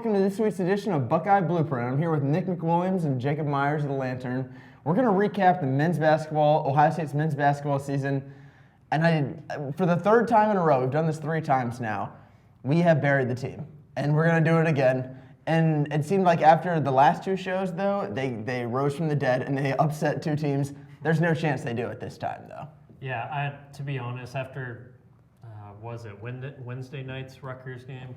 welcome to this week's edition of Buckeye Blueprint. I'm here with Nick McWilliams and Jacob Myers of the Lantern. We're going to recap the Ohio State's men's basketball season. And for the third time in a row, we've done this 3 times now, we have buried the team. And we're going to do it again. And it seemed like after the last 2 shows, though, they rose from the dead and they upset 2 teams. There's no chance they do it this time, though. Yeah, to be honest, after, Wednesday night's Rutgers game,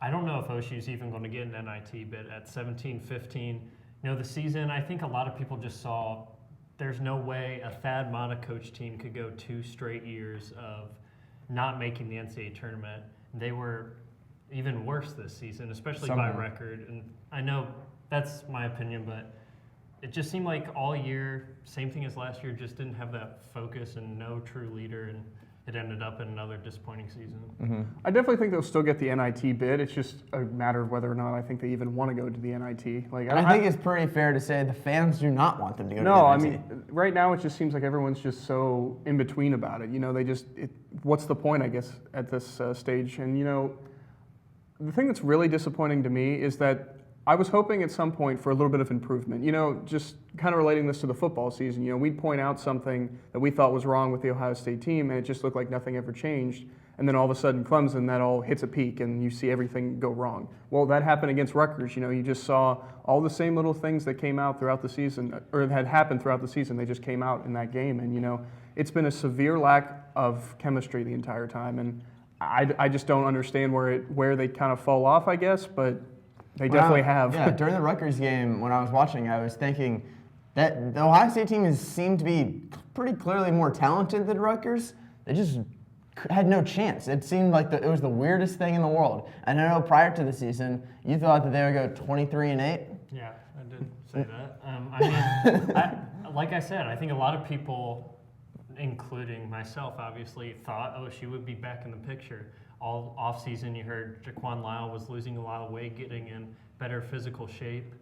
I don't know if OSU's even going to get an NIT bid at 17-15. The season, I think a lot of people just saw there's no way a Thad Matta coach team could go 2 straight years of not making the NCAA tournament. They were even worse this season, especially by record. And I know that's my opinion, but it just seemed like all year, same thing as last year, just didn't have that focus and no true leader. And it ended up in another disappointing season. Mm-hmm. I definitely think they'll still get the NIT bid. It's just a matter of whether or not I think they even want to go to the NIT. I think it's pretty fair to say the fans do not want them to go to the NIT. No, I mean, right now it just seems like everyone's just so in between about it. What's the point, I guess, at this stage? And, the thing that's really disappointing to me is that I was hoping at some point for a little bit of improvement. Just kind of relating this to the football season, we'd point out something that we thought was wrong with the Ohio State team, and it just looked like nothing ever changed. And then all of a sudden, Clemson, that all hits a peak, and you see everything go wrong. Well, that happened against Rutgers. You just saw all the same little things that came out throughout the season, or had happened throughout the season. They just came out in that game. And, it's been a severe lack of chemistry the entire time. And I just don't understand where they kind of fall off, I guess, but they definitely have. Yeah, during the Rutgers game, when I was watching, I was thinking that the Ohio State team seemed to be pretty clearly more talented than Rutgers. They just had no chance. It seemed like it was the weirdest thing in the world. And I know prior to the season, you thought that they would go 23-8. Yeah, I did say that. Like I said, I think a lot of people, including myself, obviously, thought OSU would be back in the picture. All offseason, you heard Jaquan Lyle was losing a lot of weight, getting in better physical shape.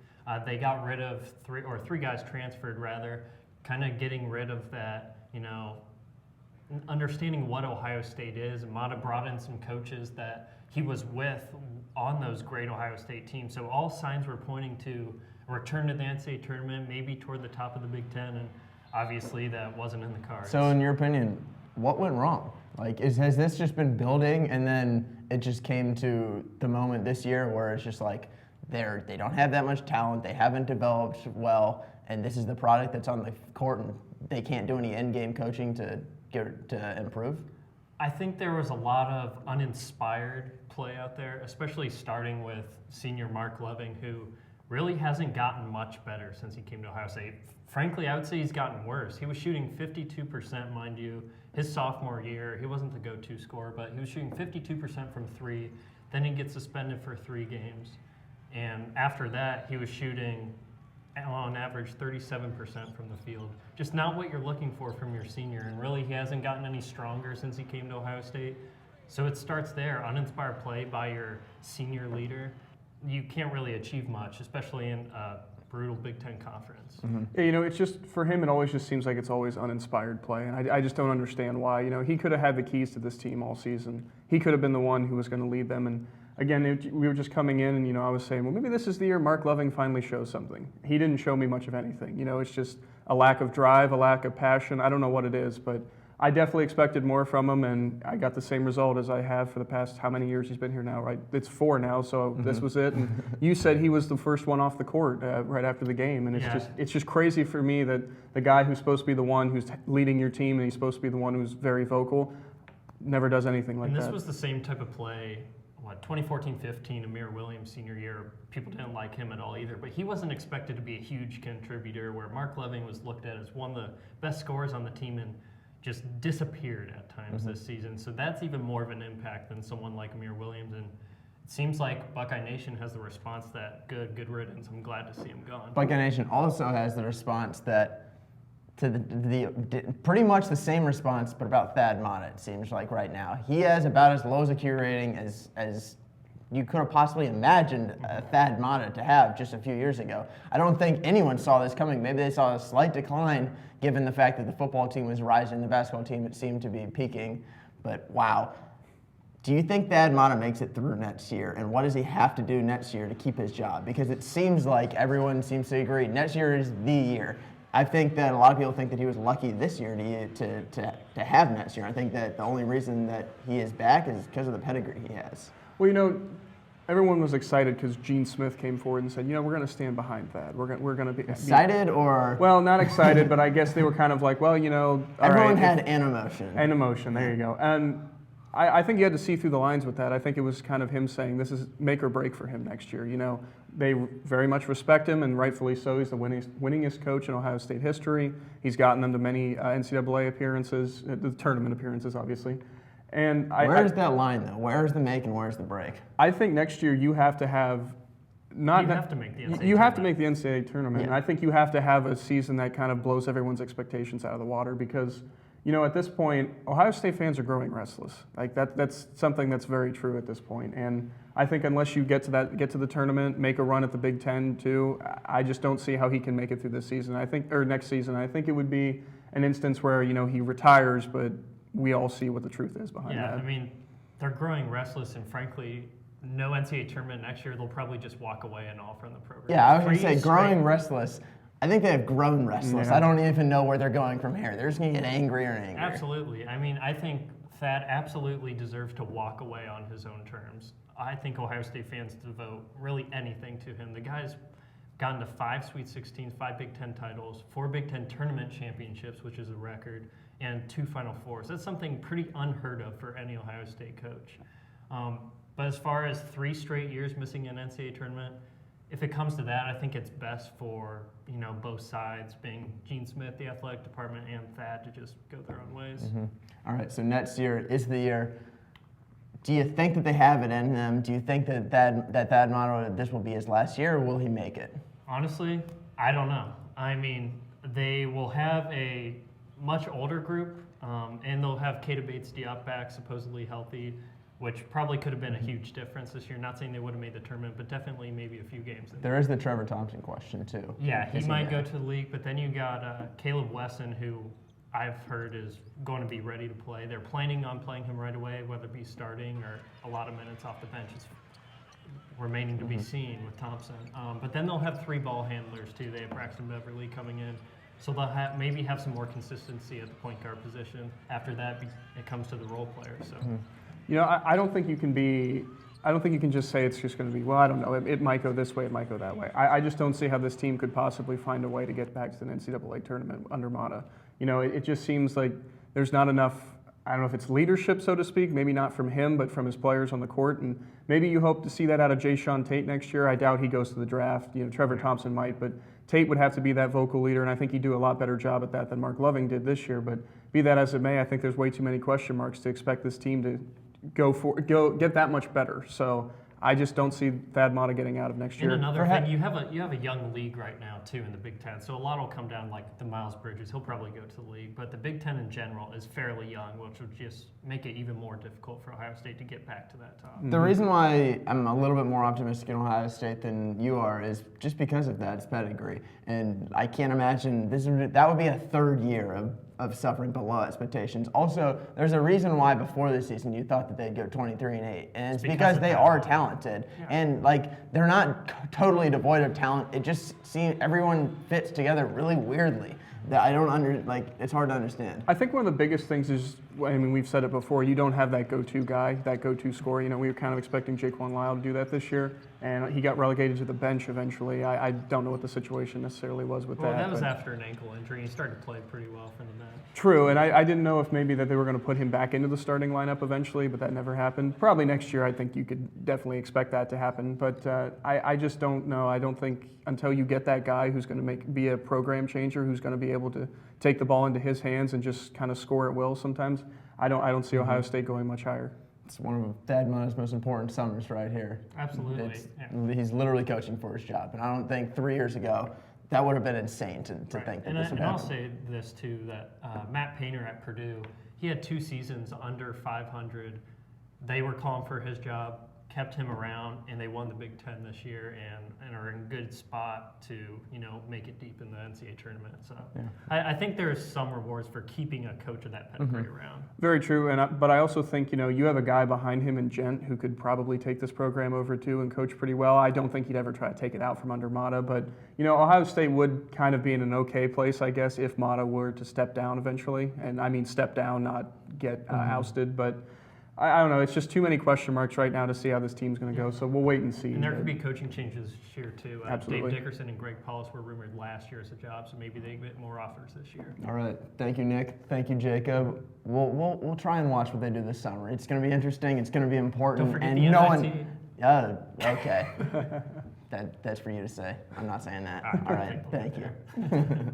They got rid of 3 guys transferred, rather, kind of getting rid of that, understanding what Ohio State is. And Matta brought in some coaches that he was with on those great Ohio State teams. So all signs were pointing to a return to the NCAA tournament, maybe toward the top of the Big Ten, and obviously that wasn't in the cards. So in your opinion, what went wrong? Has this just been building and then it just came to the moment this year where it's just like they don't have that much talent, they haven't developed well, and this is the product that's on the court and they can't do any in-game coaching to improve? I think there was a lot of uninspired play out there, especially starting with senior Mark Loving, who really hasn't gotten much better since he came to Ohio State. Frankly, I would say he's gotten worse. He was shooting 52%, mind you, his sophomore year. He wasn't the go-to scorer, but he was shooting 52% from 3. Then he gets suspended for 3 games. And after that, he was shooting, on average, 37% from the field. Just not what you're looking for from your senior. And really, he hasn't gotten any stronger since he came to Ohio State. So it starts there. Uninspired play by your senior leader. You can't really achieve much, especially in a brutal Big Ten conference. Mm-hmm. Yeah, it's just, for him, it always just seems like it's always uninspired play. And I just don't understand why. He could have had the keys to this team all season. He could have been the one who was going to lead them. And again, we were just coming in and, I was saying, well, maybe this is the year Mark Loving finally shows something. He didn't show me much of anything. It's just a lack of drive, a lack of passion. I don't know what it is, but I definitely expected more from him, and I got the same result as I have for the past, how many years he's been here now, right? It's 4 now, so This was it. And you said he was the first one off the court right after the game, and it's just crazy for me that the guy who's supposed to be the one who's leading your team and he's supposed to be the one who's very vocal never does anything like that. And this was the same type of play, 2014-15, Amir Williams' senior year. People didn't like him at all either, but he wasn't expected to be a huge contributor, where Mark Loving was looked at as one of the best scorers on the team and just disappeared at times this season. So that's even more of an impact than someone like Amir Williams. And it seems like Buckeye Nation has the response that good riddance. I'm glad to see him gone. Buckeye Nation also has the response that to the pretty much the same response, but about Thad Matta, it seems like right now. He has about as low as a Q rating as you could have possibly imagined Thad Matta to have just a few years ago. I don't think anyone saw this coming. Maybe they saw a slight decline given the fact that the football team was rising, the basketball team, it seemed to be peaking. But wow, Do you think Thad Matta makes it through next year? And what does he have to do next year to keep his job? Because it seems like everyone seems to agree next year is the year. I think that a lot of people think that he was lucky this year to have next year. I think that the only reason that he is back is because of the pedigree he has. Well, everyone was excited because Gene Smith came forward and said, we're going to stand behind Thad. We're going to be excited, or well, not excited, but I guess they were kind of like, everyone had an emotion. An emotion. There you go. And I think you had to see through the lines with that. I think it was kind of him saying this is make or break for him next year. They very much respect him, and rightfully so. He's the winningest coach in Ohio State history. He's gotten them to many NCAA appearances, the tournament appearances, obviously. And where's that line, though? Where's the make and where's the break? I think next year you have to have you have to make the NCAA tournament. You have to make the NCAA tournament. Yeah. And I think you have to have a season that kind of blows everyone's expectations out of the water because, at this point, Ohio State fans are growing restless. Like that's something that's very true at this point. And I think unless you get to the tournament, make a run at the Big Ten too, I just don't see how he can make it through this season. Or next season. I think it would be an instance where he retires, but we all see what the truth is behind that. Yeah, I mean, they're growing restless, and frankly, no NCAA tournament next year. They'll probably just walk away and all from the program. Yeah, I was going to say growing restless. I think they have grown restless. Yeah. I don't even know where they're going from here. They're just going to get angrier and angrier. Absolutely. I mean, I think Thad absolutely deserves to walk away on his own terms. I think Ohio State fans devote really anything to him. The guy's gotten to 5 Sweet 16s, 5 Big Ten titles, 4 Big Ten tournament championships, which is a record, and 2 Final Fours. That's something pretty unheard of for any Ohio State coach. But as far as 3 straight years missing an NCAA tournament, if it comes to that, I think it's best for both sides, being Gene Smith, the athletic department, and Thad, to just go their own ways. Mm-hmm. All right, so next year is the year. Do you think that they have it in them? Do you think that Thad Matta, this will be his last year, or will he make it? Honestly, I don't know. I mean, they will have a much older group, and they'll have Keita Bates-Diop back, supposedly healthy, which probably could have been a huge difference this year. Not saying they would have made the tournament, but definitely maybe a few games. There is the Trevor Thompson question, too. Yeah, he might go to the league, but then you got Caleb Wesson, who I've heard is going to be ready to play. They're planning on playing him right away, whether it be starting or a lot of minutes off the bench. It's remaining to be seen with Thompson. But then they'll have 3 ball handlers, too. They have Braxton Beverly coming in. So they'll maybe have some more consistency at the point guard position. After that, it comes to the role players. So. I don't think you can just say it's just going to be, well, I don't know, it might go this way, it might go that way. I just don't see how this team could possibly find a way to get back to the NCAA tournament under Matta. It just seems like there's not enough, I don't know if it's leadership, so to speak, maybe not from him, but from his players on the court. And maybe you hope to see that out of Jayshawn Tate next year. I doubt he goes to the draft. Trevor Thompson might, but Tate would have to be that vocal leader, and I think he'd do a lot better job at that than Mark Loving did this year. But be that as it may, I think there's way too many question marks to expect this team to get that much better. So I just don't see Thad Matta getting out of next year. And another thing, you have a young league right now too in the Big Ten, so a lot will come down like the Miles Bridges. He'll probably go to the league, but the Big Ten in general is fairly young, which would just make it even more difficult for Ohio State to get back to that top. The reason why I'm a little bit more optimistic in Ohio State than you are is just because of Thad's pedigree, and I can't imagine that would be a 3rd year of suffering below expectations. Also, there's a reason why before this season you thought that they'd go 23-8, and it's because they are talented, and they're not totally devoid of talent. It just seems everyone fits together really weirdly. That I don't it's hard to understand. I think one of the biggest things is, we've said it before, you don't have that go-to guy, that go-to scorer. We were kind of expecting Jaquan Lyle to do that this year, and he got relegated to the bench eventually. I don't know what the situation necessarily was with that. Well, that was after an ankle injury. He started to play pretty well from the bench. True, and I didn't know if maybe that they were going to put him back into the starting lineup eventually, but that never happened. Probably next year, I think you could definitely expect that to happen, but I just don't know. I don't think until you get that guy who's going to be a program changer, who's going to be able to take the ball into his hands and just kind of score at will sometimes, I don't see Ohio State going much higher. It's one of Thad Matta's most important summers right here. Absolutely. He's literally coaching for his job, and I don't think 3 years ago that would have been insane to think that this would happen. And I'll say this too, that Matt Painter at Purdue, he had 2 seasons under 500. They were calling for his job. kept him around, and they won the Big Ten this year, and are in a good spot to make it deep in the NCAA tournament. So I think there's some rewards for keeping a coach of that pedigree around. Very true, but I also think you have a guy behind him in Gent who could probably take this program over too and coach pretty well. I don't think he'd ever try to take it out from under Mata, but Ohio State would kind of be in an okay place, I guess, if Mata were to step down eventually, and I mean step down, not get ousted, but. I don't know. It's just too many question marks right now to see how this team's going to go. So we'll wait and see. And there could be coaching changes here too. Absolutely. Dave Dickerson and Greg Paulus were rumored last year as a job, so maybe they get more offers this year. All right. Thank you, Nick. Thank you, Jacob. We'll try and watch what they do this summer. It's going to be interesting. It's going to be important. Don't forget and the no NIT. one. Okay. That's for you to say. I'm not saying that. All right. All right. Thank you.